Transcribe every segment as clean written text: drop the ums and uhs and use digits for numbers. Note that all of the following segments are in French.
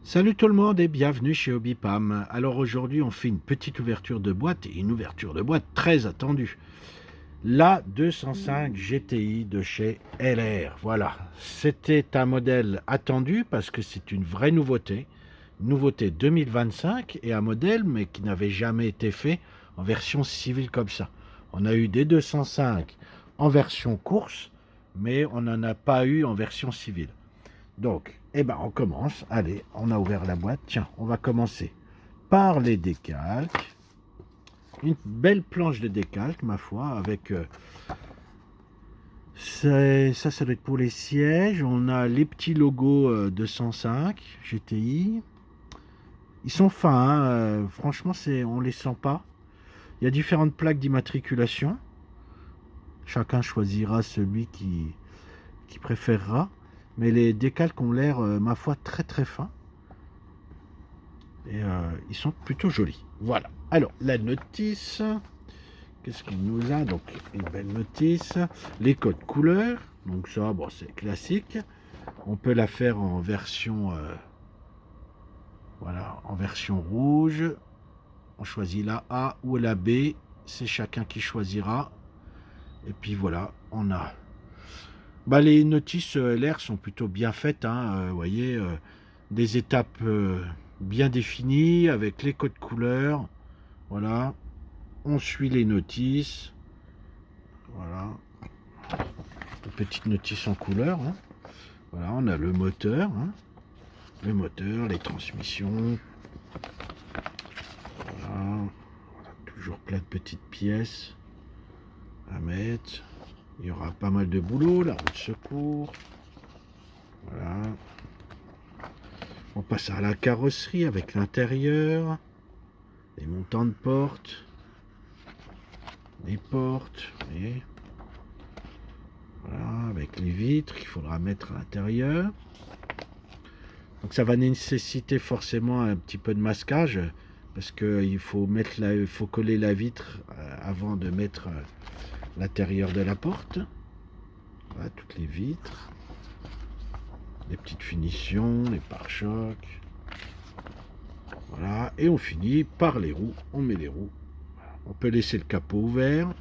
Salut tout le monde et bienvenue chez Hobbypam. Alors aujourd'hui on fait une petite ouverture de boîte et une ouverture de boîte très attendue. La 205 GTI de chez LR. Voilà, c'était un modèle attendu parce que c'est une vraie nouveauté 2025 et un modèle mais qui n'avait jamais été fait en version civile comme ça. On a eu des 205 en version course mais on n'en a pas eu en version civile. Donc, on commence. Allez, on a ouvert la boîte. Tiens, on va commencer par les décalques. Une belle planche de décalque, ma foi, avec... ça doit être pour les sièges. On a les petits logos 205 GTI. Ils sont fins, hein, franchement, on les sent pas. Il y a différentes plaques d'immatriculation. Chacun choisira celui qui préférera. Mais les décalques ont l'air, ma foi, très très fins. Et ils sont plutôt jolis. Voilà. Alors, la notice. Qu'est-ce qu'il nous a? Donc, une belle notice. Les codes couleurs. Donc ça, bon, c'est classique. On peut la faire en version... voilà, en version rouge. On choisit la A ou la B. C'est chacun qui choisira. Et puis voilà, on a... Bah, les notices LR sont plutôt bien faites. Hein, vous voyez, des étapes bien définies avec les codes couleurs. Voilà, on suit les notices. Voilà, une petite notice en couleur. Hein. Voilà, on a le moteur. Hein. Le moteur, les transmissions. Voilà. Voilà, toujours plein de petites pièces à mettre. Il y aura pas mal de boulot, la roue de secours. Voilà. On passe à la carrosserie avec l'intérieur. Les montants de portes. Les portes. Et voilà, avec les vitres qu'il faudra mettre à l'intérieur. Donc ça va nécessiter forcément un petit peu de masquage parce qu'il faut faut coller la vitre avant de mettre l'intérieur de la porte. Voilà, toutes les vitres, les petites finitions, les pare-chocs. Voilà, et on finit par les roues. On met les roues. On peut laisser le capot ouvert.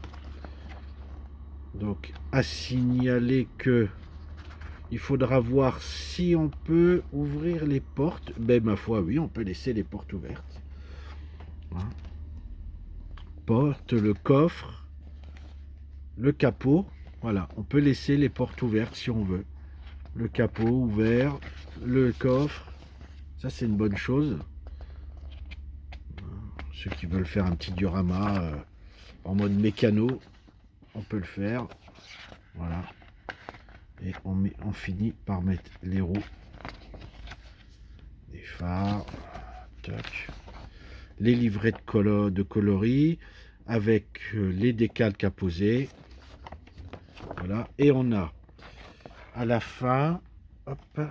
Donc à signaler que il faudra voir si on peut ouvrir les portes. Ben ma foi, oui, on peut laisser les portes ouvertes. Hein. Porte, le coffre, le capot. Voilà, on peut laisser les portes ouvertes si on veut. Le capot ouvert, le coffre. Ça, c'est une bonne chose. Ceux qui veulent faire un petit diorama en mode mécano, on peut le faire. Voilà. Et on finit par mettre les roues, les phares, tac. Les livrets de coloris avec les décalques à poser. Voilà. Et on a à la fin, hop,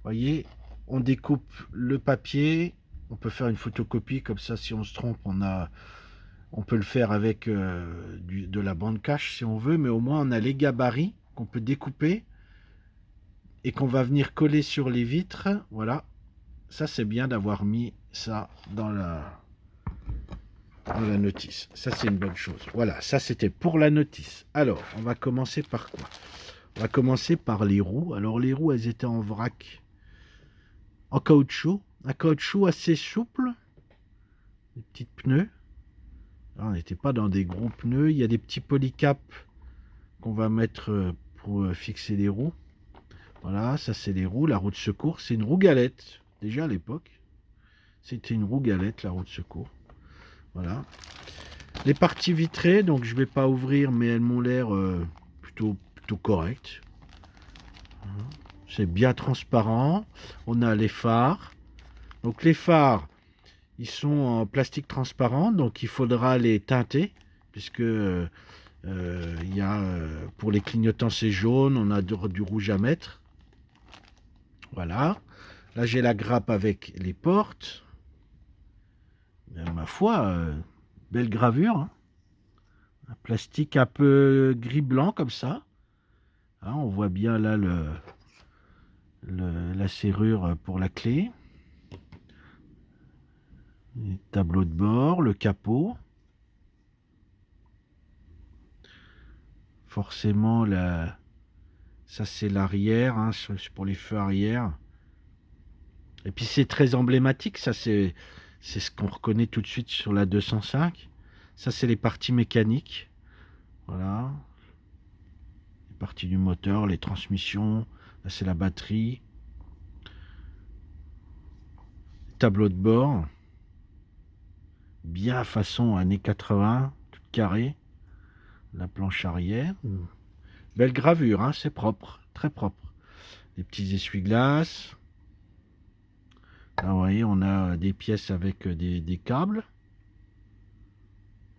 voyez, on découpe le papier. On peut faire une photocopie comme ça. Si on se trompe, on peut le faire avec de la bande cache si on veut. Mais au moins, on a les gabarits qu'on peut découper et qu'on va venir coller sur les vitres. Voilà. Ça, c'est bien d'avoir mis ça dans la notice. Ça, c'est une bonne chose. Voilà, ça, c'était pour la notice. Alors, on va commencer par quoi? On va commencer par les roues. Alors, les roues, elles étaient en vrac, en caoutchouc. Un caoutchouc assez souple. Des petites pneus. Alors, on n'était pas dans des gros pneus. Il y a des petits polycaps qu'on va mettre pour fixer les roues. Voilà, ça, c'est les roues. La roue de secours, c'est une roue galette. Déjà à l'époque, c'était une roue galette, la roue de secours. Voilà. Les parties vitrées, donc je ne vais pas ouvrir, mais elles m'ont l'air plutôt correctes. C'est bien transparent. On a les phares. Donc les phares, ils sont en plastique transparent, donc il faudra les teinter, puisque y a, pour les clignotants c'est jaune, on a du rouge à mettre. Voilà. Là j'ai la grappe avec les portes. Ma foi, belle gravure. Hein. Un plastique un peu gris-blanc comme ça. Hein, on voit bien là la serrure pour la clé, les tableaux de bord, le capot. Forcément, ça c'est l'arrière, hein, c'est pour les feux arrière. Et puis c'est très emblématique, ça c'est ce qu'on reconnaît tout de suite sur la 205. Ça c'est les parties mécaniques. Voilà. Les parties du moteur, les transmissions. Là c'est la batterie. Tableau de bord. Bien façon années 80, tout carré. La planche arrière. Belle gravure, hein, c'est propre, très propre. Les petits essuie-glaces. Là, vous voyez, on a des pièces avec des câbles.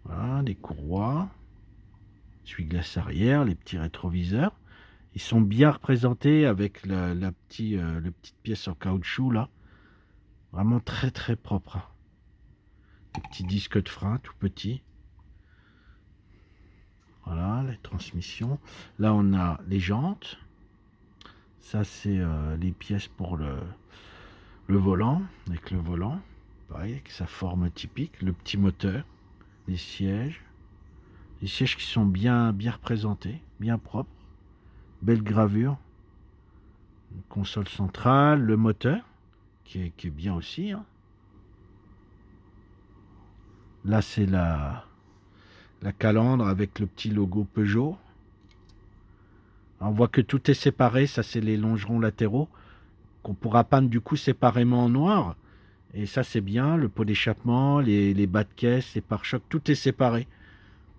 Voilà, des courroies. Essuie-glace arrière, les petits rétroviseurs. Ils sont bien représentés avec le petite pièce en caoutchouc, là. Vraiment très, très propre. Des petits disques de frein, tout petits. Voilà, les transmissions. Là, on a les jantes. Ça, c'est les pièces pour le volant, avec le volant. Pareil, avec sa forme typique. Le petit moteur. Les sièges. Les sièges qui sont bien représentés, bien propres. Belle gravure. Une console centrale. Le moteur, qui est bien aussi. Hein. Là, c'est la calandre avec le petit logo Peugeot. On voit que tout est séparé, ça c'est les longerons latéraux qu'on pourra peindre du coup séparément en noir. Et ça c'est bien, le pot d'échappement, les bas de caisse, les pare-chocs, tout est séparé.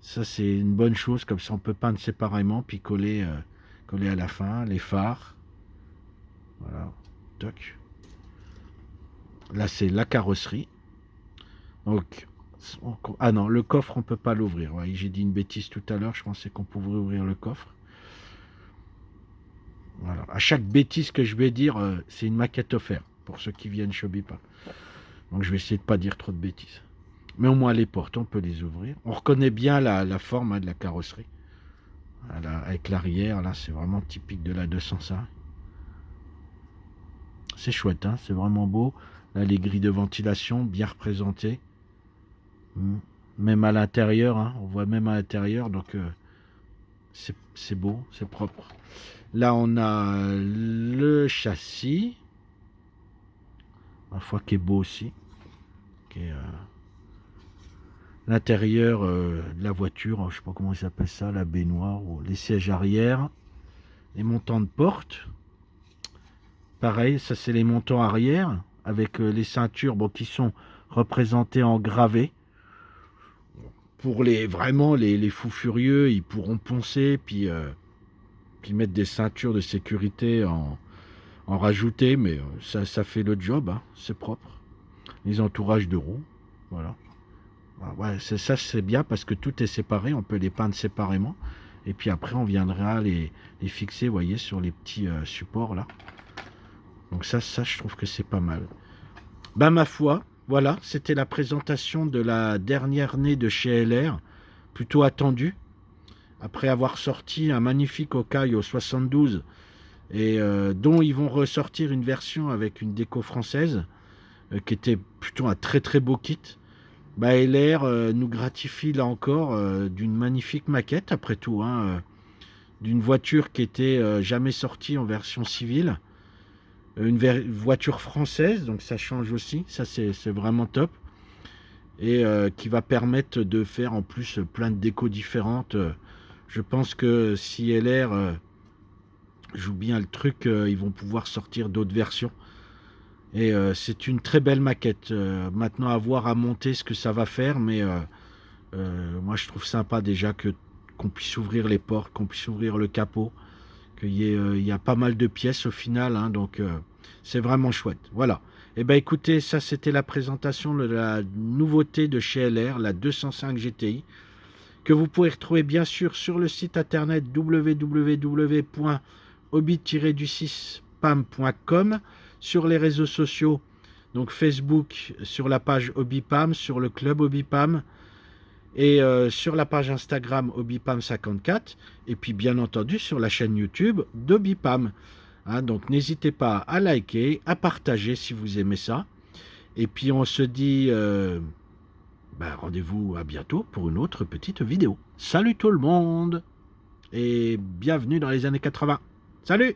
Ça c'est une bonne chose, comme ça on peut peindre séparément, puis coller à la fin, les phares. Voilà, toc. Là c'est la carrosserie. Donc, ah non, le coffre on peut pas l'ouvrir. Ouais, j'ai dit une bêtise tout à l'heure, je pensais qu'on pouvait ouvrir le coffre. Voilà. À chaque bêtise que je vais dire, c'est une maquette offerte pour ceux qui viennent chez Obipa. Donc je vais essayer de pas dire trop de bêtises. Mais au moins les portes, on peut les ouvrir. On reconnaît bien la forme, hein, de la carrosserie. Voilà, avec l'arrière, là, c'est vraiment typique de la 205. C'est chouette, hein, c'est vraiment beau. Là, les grilles de ventilation, bien représentées. Même à l'intérieur, hein, on voit même à l'intérieur, donc c'est beau, c'est propre. Là, on a le châssis, ma foi, qui est beau aussi. Qui est, l'intérieur de la voiture, je ne sais pas comment ils appellent ça, la baignoire, ou les sièges arrière, les montants de porte. Pareil, ça c'est les montants arrière, avec les ceintures qui sont représentées en gravé. Pour vraiment les fous furieux, ils pourront poncer, puis mettre des ceintures de sécurité, en rajouter, mais ça fait le job, hein, c'est propre. Les entourages de roues, voilà. Ouais, ça c'est bien parce que tout est séparé, on peut les peindre séparément, et puis après on viendra les fixer, vous voyez, sur les petits supports là. Donc ça je trouve que c'est pas mal. Ben ma foi, voilà, c'était la présentation de la dernière année de chez LR, plutôt attendue. Après avoir sorti un magnifique Hawkeye au 72, et dont ils vont ressortir une version avec une déco française, qui était plutôt un très très beau kit. Bah, LR nous gratifie là encore d'une magnifique maquette, après tout, hein, d'une voiture qui était jamais sortie en version civile. Une voiture française, donc ça change aussi, ça c'est vraiment top. Et qui va permettre de faire en plus plein de décos différentes. Je pense que si LR joue bien le truc, ils vont pouvoir sortir d'autres versions. Et c'est une très belle maquette. Maintenant, à voir à monter ce que ça va faire, mais moi je trouve sympa déjà qu'on puisse ouvrir les portes, qu'on puisse ouvrir le capot, il y a pas mal de pièces au final, hein, donc c'est vraiment chouette. Voilà. Et ben écoutez, ça c'était la présentation de la nouveauté de chez LR, la 205 GTI, que vous pouvez retrouver bien sûr sur le site internet www.hobby-du6pam.com, sur les réseaux sociaux, donc Facebook, sur la page Hobbypam, sur le club Hobbypam, et sur la page Instagram Hobbypam54, et puis bien entendu sur la chaîne YouTube d'Hobbypam. Hein, donc n'hésitez pas à liker, à partager si vous aimez ça. Et puis on se dit rendez-vous à bientôt pour une autre petite vidéo. Salut tout le monde et bienvenue dans les années 80. Salut!